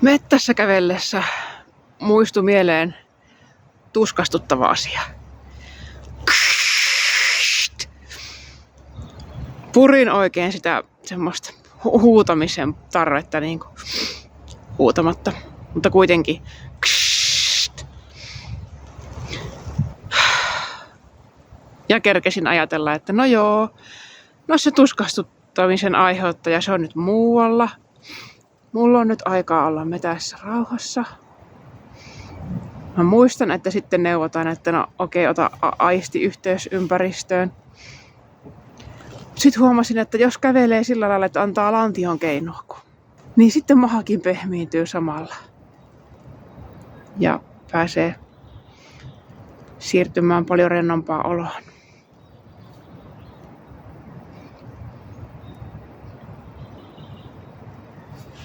Mettässä kävellessä muistui mieleen tuskastuttava asia. Purin oikein sitä semmoista huutamisen tarvetta niinku huutamatta, mutta kuitenkin. Ja kerkesin ajatella, että no joo, no se tuskastuttamisen aiheuttaja, se on nyt muualla. Mulla on nyt aikaa olla metässä rauhassa. Mä muistan, että sitten neuvotaan, että no okei, ota aistiyhteys ympäristöön. Sitten huomasin, että jos kävelee sillä lailla, että antaa lantion keinua, niin sitten mahakin pehmiintyy samalla. Ja pääsee siirtymään paljon rennompaan oloon.